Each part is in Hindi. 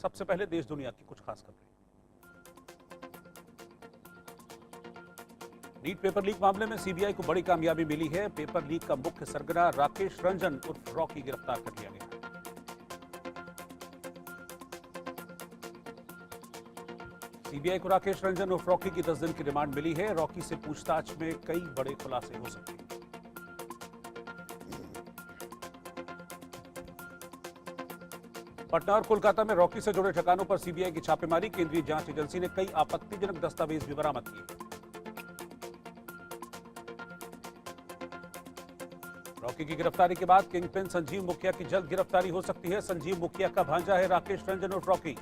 सबसे पहले देश दुनिया की कुछ खास खबरें। नीट पेपर लीक मामले में सीबीआई को बड़ी कामयाबी मिली है। पेपर लीक का मुख्य सरगना राकेश रंजन उर्फ रॉकी गिरफ्तार कर लिया गया। सीबीआई को राकेश रंजन उर्फ रॉकी की 10 दिन की रिमांड मिली है। रॉकी से पूछताछ में कई बड़े खुलासे हो सकते हैं। पटना और कोलकाता में रॉकी से जुड़े ठिकानों पर सीबीआई की छापेमारी। केंद्रीय जांच एजेंसी ने कई आपत्तिजनक दस्तावेज भी बरामद किए। रॉकी की गिरफ्तारी के बाद किंगपिन संजीव मुखिया की जल्द गिरफ्तारी हो सकती है। संजीव मुखिया का भांजा है राकेश रंजन उर्फ रॉकी।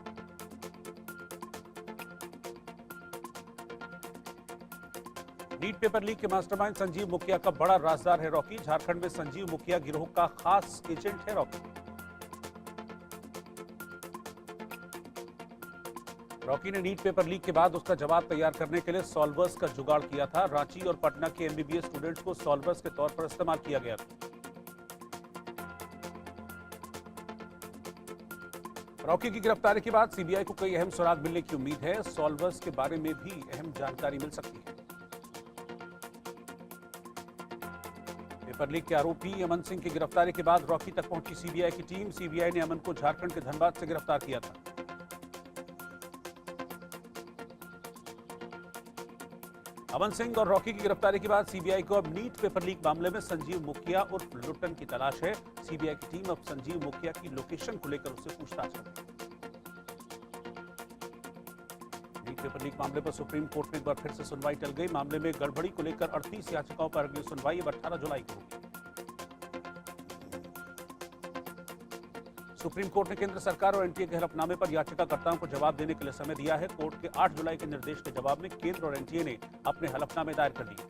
नीट पेपर लीक के मास्टरमाइंड संजीव मुखिया का बड़ा राजदार है रॉकी। झारखंड में संजीव मुखिया गिरोह का खास एजेंट है रॉकी। रॉकी ने नीट पेपर लीक के बाद उसका जवाब तैयार करने के लिए सॉल्वर्स का जुगाड़ किया था। रांची और पटना के एमबीबीएस स्टूडेंट्स को सॉल्वर्स के तौर पर इस्तेमाल किया गया था। रॉकी की गिरफ्तारी के बाद सीबीआई को कई अहम सुराग मिलने की उम्मीद है। सॉल्वर्स के बारे में भी अहम जानकारी मिल सकती है। पेपर लीक के आरोपी अमन सिंह की गिरफ्तारी के बाद रॉकी तक पहुंची सीबीआई की टीम। सीबीआई ने अमन को झारखंड के धनबाद से गिरफ्तार किया था। अमन सिंह और रॉकी की गिरफ्तारी के बाद सीबीआई को अब नीट पेपर लीक मामले में संजीव मुखिया उर्फ लुटन की तलाश है। सीबीआई की टीम अब संजीव मुखिया की लोकेशन को लेकर उससे पूछताछ कर रही है। नीट पेपर लीक मामले पर सुप्रीम कोर्ट में एक बार फिर से सुनवाई टल गई। मामले में गड़बड़ी को लेकर 38 याचिकाओं पर अगली सुनवाई अब 18 जुलाई को होगी। सुप्रीम कोर्ट ने केंद्र सरकार और एनटीए के हलफनामे पर याचिकाकर्ताओं को जवाब देने के लिए समय दिया है। कोर्ट के 8 जुलाई के निर्देश के जवाब में केंद्र और एनटीए ने अपने हलफनामे दायर कर दिए।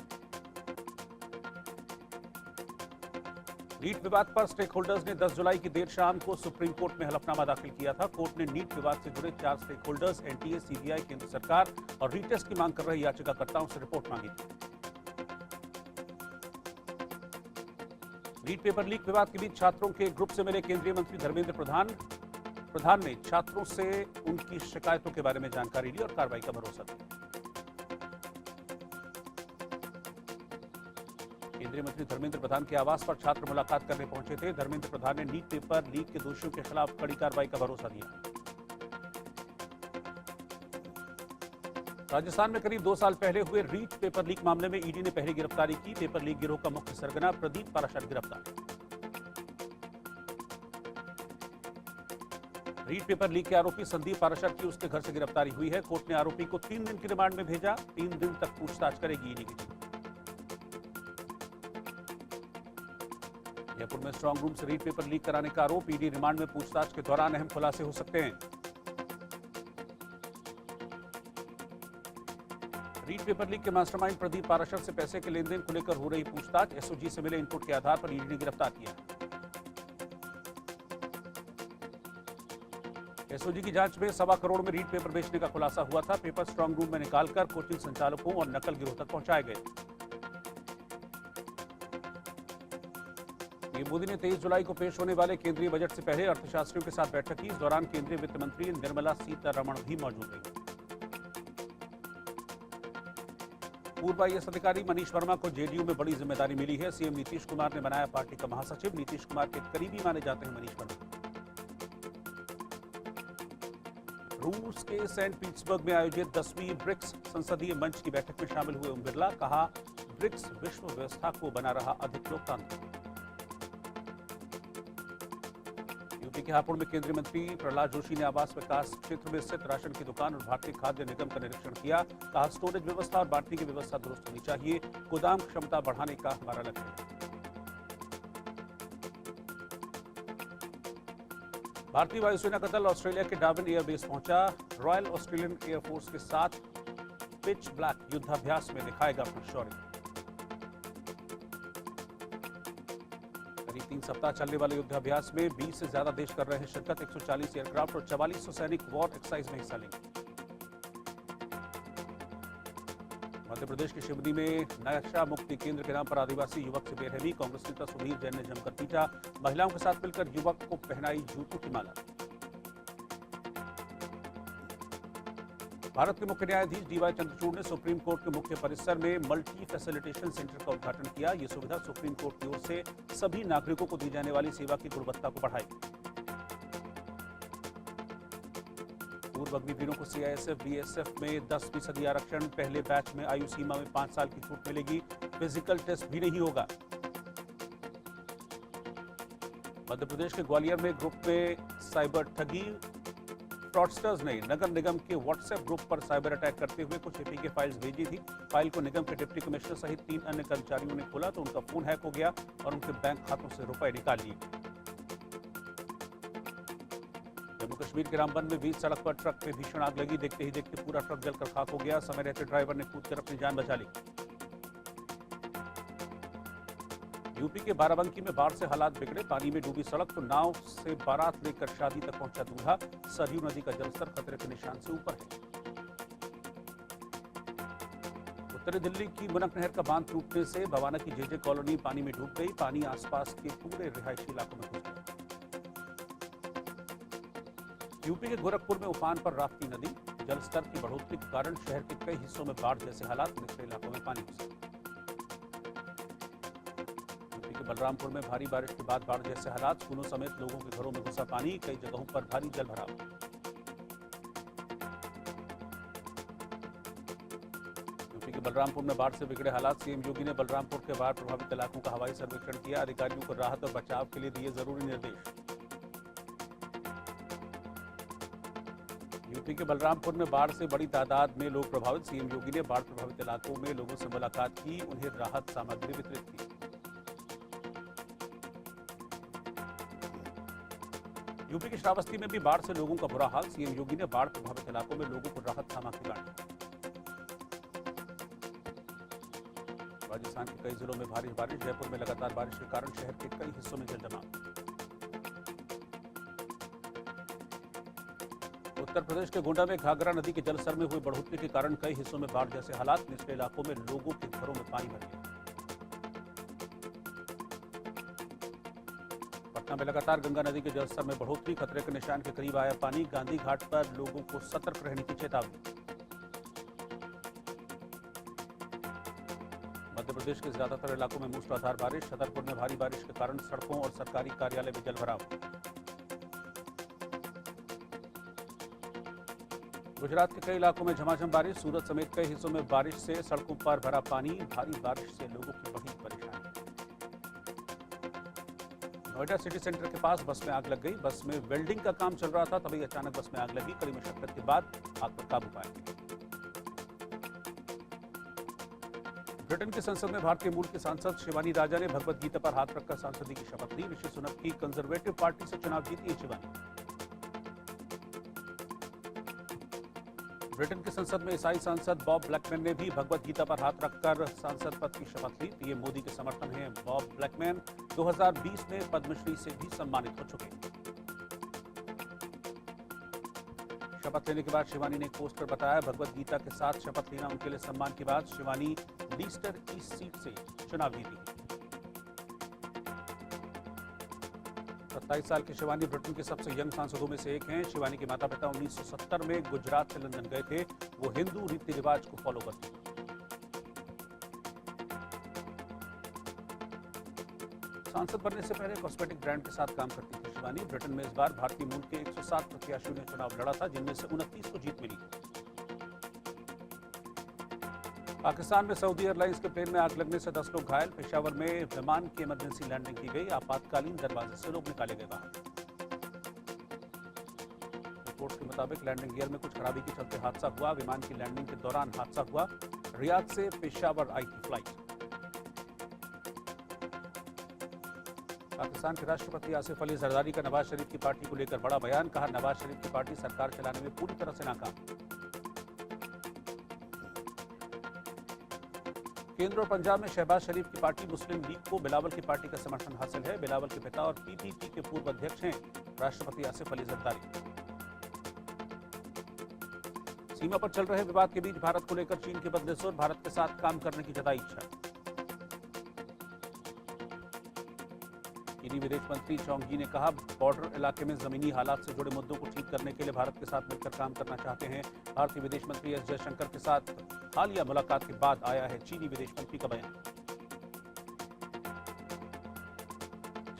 नीट विवाद पर स्टेक होल्डर्स ने 10 जुलाई की देर शाम को सुप्रीम कोर्ट में हलफनामा दाखिल किया था। कोर्ट ने नीट विवाद से जुड़े 4 स्टेक होल्डर्स एनटीए, सीबीआई, केंद्र सरकार और रीटेस्ट की मांग कर रहे याचिकाकर्ताओं से रिपोर्ट मांगी थी। नीट पेपर लीक विवाद के बीच छात्रों के ग्रुप से मिले केंद्रीय मंत्री धर्मेंद्र प्रधान ने छात्रों से उनकी शिकायतों के बारे में जानकारी ली और कार्रवाई का भरोसा दिया। केंद्रीय मंत्री धर्मेंद्र प्रधान के आवास पर छात्र मुलाकात करने पहुंचे थे। धर्मेंद्र प्रधान ने नीट पेपर लीक के दोषियों के खिलाफ कड़ी कार्रवाई का भरोसा दिया। राजस्थान में करीब 2 साल पहले हुए रीट पेपर लीक मामले में ईडी ने पहली गिरफ्तारी की। पेपर लीक गिरोह का मुख्य सरगना प्रदीप पाराशर गिरफ्तार। रीट पेपर लीक के आरोपी संदीप पाराशर की उसके घर से गिरफ्तारी हुई है। कोर्ट ने आरोपी को 3 दिन की रिमांड में भेजा। 3 दिन तक पूछताछ करेगी ईडी की टीम। जयपुर में स्ट्रांग रूम से रीट पेपर लीक कराने का आरोप। ईडी रिमांड में पूछताछ के दौरान अहम खुलासे हो सकते हैं। रीट पेपर लीक के मास्टरमाइंड प्रदीप पाराशर से पैसे के लेन देन को लेकर हो रही पूछताछ। एसओजी से मिले इनपुट के आधार पर ईडी ने गिरफ्तार किया। एसओजी की जांच में 1.25 करोड़ में रीट पेपर बेचने का खुलासा हुआ था। पेपर स्ट्रांग रूम में निकालकर कोचिंग संचालकों और नकल गिरोह तक पहुंचाए गए। पीएम मोदी ने 23 जुलाई को पेश होने वाले केंद्रीय बजट से पहले अर्थशास्त्रियों के साथ बैठक की। इस दौरान केंद्रीय वित्त मंत्री निर्मला सीतारमण भी मौजूद रही। पूर्व आईएएस अधिकारी मनीष वर्मा को जेडीयू में बड़ी जिम्मेदारी मिली है। सीएम नीतीश कुमार ने बनाया पार्टी का महासचिव। नीतीश कुमार के करीबी माने जाते हैं मनीष वर्मा। रूस के सेंट पीटर्सबर्ग में आयोजित 10वीं ब्रिक्स संसदीय मंच की बैठक में शामिल हुए ओम बिरला। कहा, ब्रिक्स विश्व व्यवस्था को बना रहा अधिक लोकतांत्रिक। यूपी के हापुड़ में केंद्रीय मंत्री प्रहलाद जोशी ने आवास विकास क्षेत्र में स्थित राशन की दुकान और भारतीय खाद्य निगम का निरीक्षण किया। कहा, स्टोरेज व्यवस्था और बांटने की व्यवस्था दुरुस्त होनी चाहिए। गोदाम क्षमता बढ़ाने का हमारा लक्ष्य है। भारतीय वायुसेना का दल ऑस्ट्रेलिया के डार्विन एयरबेस पहुंचा। रॉयल ऑस्ट्रेलियन एयरफोर्स के साथ पिच ब्लैक युद्धाभ्यास में दिखाएगा अपना शौर्य। करीब 3 सप्ताह चलने वाले युद्धाभ्यास में 20 से ज्यादा देश कर रहे हैं शिरकत। 140 एयरक्राफ्ट और 4400 सैनिक वॉर एक्सरसाइज में हिस्सा लेंगे। मध्य प्रदेश के शिवनी में नशा मुक्ति केंद्र के नाम पर आदिवासी युवक से बेरहमी। कांग्रेस नेता सुधीर जैन ने जमकर पीटा। महिलाओं के साथ मिलकर युवक को पहनाई जूतों की माला। भारत के मुख्य न्यायाधीश डीवाई चंद्रचूड़ ने सुप्रीम कोर्ट के मुख्य परिसर में मल्टी फैसिलिटेशन सेंटर का उद्घाटन किया। ये सुविधा सुप्रीम कोर्ट की ओर से सभी नागरिकों को दी जाने वाली सेवा की गुणवत्ता को बढ़ाएगी। पूर्व अग्निवीरों को सीआईएसएफ बीएसएफ में 10% आरक्षण। पहले बैच में आयु सीमा में 5 साल की छूट मिलेगी। फिजिकल टेस्ट भी नहीं होगा। मध्य प्रदेश के ग्वालियर में ग्रुप में साइबर ठगी। फ्रॉडस्टर्स ने नगर निगम के व्हाट्सएप ग्रुप पर साइबर अटैक करते हुए कुछ एपीके फाइल्स भेजी थी। फाइल को निगम के डिप्टी कमिश्नर सहित 3 अन्य कर्मचारियों ने खोला तो उनका फोन हैक हो गया और उनके बैंक खातों से रुपए निकाल लिए। जम्मू कश्मीर के रामबन में बीच सड़क पर ट्रक में भीषण आग लगी। देखते ही देखते पूरा ट्रक जलकर खाक हो गया। समय रहते ड्राइवर ने कूदकर अपनी जान बचा ली। यूपी के बाराबंकी में बाढ़ से हालात बिगड़े। पानी में डूबी सड़क तो नाव से बारात लेकर शादी तक पहुंचा दूल्हा। सरयू नदी का जलस्तर खतरे के निशान से ऊपर है। उत्तरी दिल्ली की मुनक नहर का बांध टूटने से भवाना की जेजे कॉलोनी पानी में डूब गई। पानी आसपास के पूरे रिहायशी इलाकों में घुस गया। यूपी के गोरखपुर में उफान पर राप्ती नदी। जलस्तर की बढ़ोतरी के कारण शहर के कई हिस्सों में बाढ़ जैसे हालात। निचले इलाकों में पानी घुसा। बलरामपुर में भारी बारिश के बाद बाढ़ जैसे हालात। स्कूलों समेत लोगों के घरों में घुसा पानी। कई जगहों पर भारी जलभराव। यूपी के बलरामपुर में बाढ़ से बिगड़े हालात। सीएम योगी ने बलरामपुर के बाढ़ प्रभावित इलाकों का हवाई सर्वेक्षण किया। अधिकारियों को राहत और बचाव के लिए दिए जरूरी निर्देश। यूपी के बलरामपुर में बाढ़ से बड़ी तादाद में लोग प्रभावित। सीएम योगी ने बाढ़ प्रभावित इलाकों में लोगों से मुलाकात की। उन्हें राहत सामग्री वितरित की। यूपी के श्रावस्ती में भी बाढ़ से लोगों का बुरा हाल। सीएम योगी ने बाढ़ प्रभावित इलाकों में लोगों को राहत सामग्री बांटी। राजस्थान के कई जिलों में भारी बारिश। जयपुर में लगातार बारिश के कारण शहर के कई हिस्सों में जलजमाव। उत्तर प्रदेश के गोंडा में घाघरा नदी के जलस्तर में हुई बढ़ोतरी के कारण कई हिस्सों में बाढ़ जैसे हालात। निचले इलाकों में लोगों के घरों में पानी भर गया। पटना में लगातार गंगा नदी के जलस्तर में बढ़ोतरी। खतरे के निशान के करीब आया पानी। गांधी घाट पर लोगों को सतर्क रहने की चेतावनी। मध्य प्रदेश के ज्यादातर इलाकों में मूसलाधार बारिश। छतरपुर में भारी बारिश के कारण सड़कों और सरकारी कार्यालय में जलभराव। गुजरात के कई इलाकों में झमाझम बारिश। सूरत समेत कई हिस्सों में बारिश से सड़कों पर भरा पानी। भारी बारिश से लोगों की बढ़ी परेशानी। नोएडा सिटी सेंटर के पास बस में आग लग गई। बस में वेल्डिंग का काम चल रहा था, तभी अचानक बस में आग लगी। कड़ी मशक्कत के बाद आग पर काबू पाया गया। ब्रिटेन की संसद में भारतीय मूल के सांसद शिवानी राजा ने भगवत गीता पर हाथ रखकर सांसदी की शपथ ली। ऋषि सुनक की कंजर्वेटिव पार्टी से चुनाव जीती है शिवानी। ब्रिटेन की संसद में ईसाई सांसद बॉब ब्लैकमैन ने भी भगवत गीता पर हाथ रखकर सांसद पद की शपथ ली। पीएम मोदी के समर्थन हैं बॉब ब्लैकमैन 2020 में पद्मश्री से भी सम्मानित हो चुके। शपथ लेने के बाद शिवानी ने एक पोस्ट पर बताया भगवत गीता के साथ शपथ लेना उनके लिए सम्मान की बात। शिवानी लीस्टर ईस्ट सीट से चुनाव जीती। 27 साल की शिवानी ब्रिटेन के सबसे यंग सांसदों में से एक हैं। शिवानी के माता पिता 1970 में गुजरात से लंदन गए थे। वो हिंदू रीति रिवाज को फॉलो करते हैं। सांसद बनने से पहले कॉस्मेटिक ब्रांड के साथ काम करती थी शिवानी। ब्रिटेन में इस बार भारतीय मूल के 107 प्रत्याशियों ने चुनाव लड़ा था, जिनमें से 29 को जीत मिली। पाकिस्तान में सऊदी एयरलाइंस के प्लेन में आग लगने से 10 लोग घायल। पेशावर में विमान की इमरजेंसी लैंडिंग की गई। आपातकालीन दरवाजे से लोग निकाले गए बाहर। रिपोर्ट्स के मुताबिक लैंडिंग गियर में कुछ खराबी के चलते हादसा हुआ। विमान की लैंडिंग के दौरान हादसा हुआ। रियाद से पेशावर आई थी फ्लाइट। पाकिस्तान के राष्ट्रपति आसिफ अली जरदारी का नवाज शरीफ की पार्टी को लेकर बड़ा बयान। कहा नवाज शरीफ की पार्टी सरकार चलाने में पूरी तरह से नाकाम। केंद्र और पंजाब में शहबाज शरीफ की पार्टी मुस्लिम लीग को बिलावल की पार्टी का समर्थन हासिल है। बिलावल के पिता और पीपीपी के पूर्व अध्यक्ष हैं राष्ट्रपति आसिफ अली जरदारी। सीमा पर चल रहे विवाद के बीच भारत को लेकर चीन के बदले सुर। भारत के साथ काम करने की जताई इच्छा। चीनी विदेश मंत्री चोंग-जी ने कहा, बॉर्डर इलाके में जमीनी हालात से जुड़े मुद्दों को ठीक करने के लिए भारत के साथ मिलकर काम करना चाहते हैं। भारतीय विदेश मंत्री एस जयशंकर के साथ हालिया मुलाकात के बाद आया है चीनी विदेश मंत्री का बयान।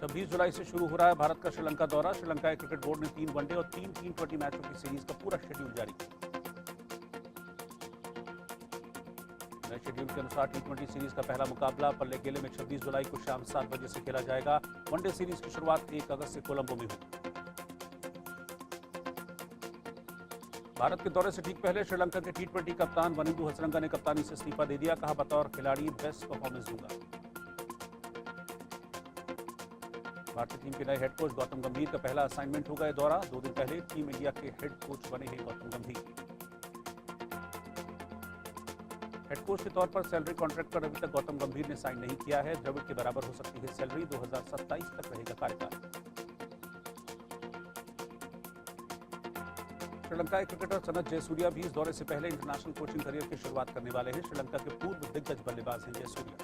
26 जुलाई से शुरू हो रहा है भारत का श्रीलंका दौरा। श्रीलंका क्रिकेट बोर्ड ने 3 वनडे और 3 T20 मैचों की सीरीज का पूरा शेड्यूल जारी किया। नए शेड्यूल के अनुसार T20 सीरीज का पहला मुकाबला पल्लेकेले में 26 जुलाई को शाम 7 बजे से खेला जाएगा। वनडे सीरीज की शुरुआत 1 अगस्त से कोलंबो में होगी। भारत के दौरे से ठीक पहले श्रीलंका के T20 कप्तान वनिंदु हसरंगा ने कप्तानी से इस्तीफा दे दिया। कहा, बतौर खिलाड़ी बेस्ट परफॉर्मेंस दूंगा। भारतीय टीम के नए हेड कोच गौतम गंभीर का पहला असाइनमेंट होगा यह दौरा। 2 दिन पहले टीम इंडिया के हेड कोच बने हैं गौतम गंभीर। हेड कोच के तौर पर सैलरी कॉन्ट्रैक्ट पर अभी तक गौतम गंभीर ने साइन नहीं किया है। द्रविड़ के बराबर हो सकती है सैलरी। 2027 तक रहेगा कार्यकाल। श्रीलंका क्रिकेटर सनत जयसूर्या भी इस दौरे से पहले इंटरनेशनल कोचिंग करियर की शुरुआत करने वाले हैं। श्रीलंका के पूर्व दिग्गज बल्लेबाज हैं जयसूर्या।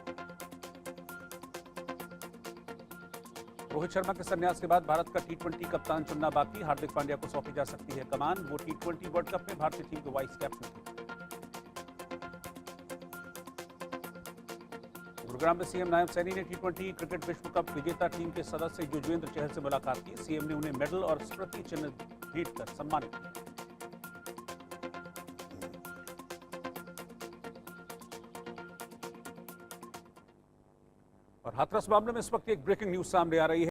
रोहित शर्मा के संन्यास के बाद भारत का T20 कप्तान चुनना बाकी। हार्दिक पांड्या को सौंपी जा सकती है कमान। वो T20 वर्ल्ड कप में भारतीय टीम के वाइस कैप्टन थे। गुरुग्राम में सीएम नायब सैनी ने T20 क्रिकेट विश्व कप विजेता टीम के सदस्य युजवेंद्र चहल से मुलाकात की। सीएम ने उन्हें मेडल और स्मृति चिन्ह भेंट कर सम्मानित किया। और हाथरस मामले में इस वक्त एक ब्रेकिंग न्यूज सामने आ रही है।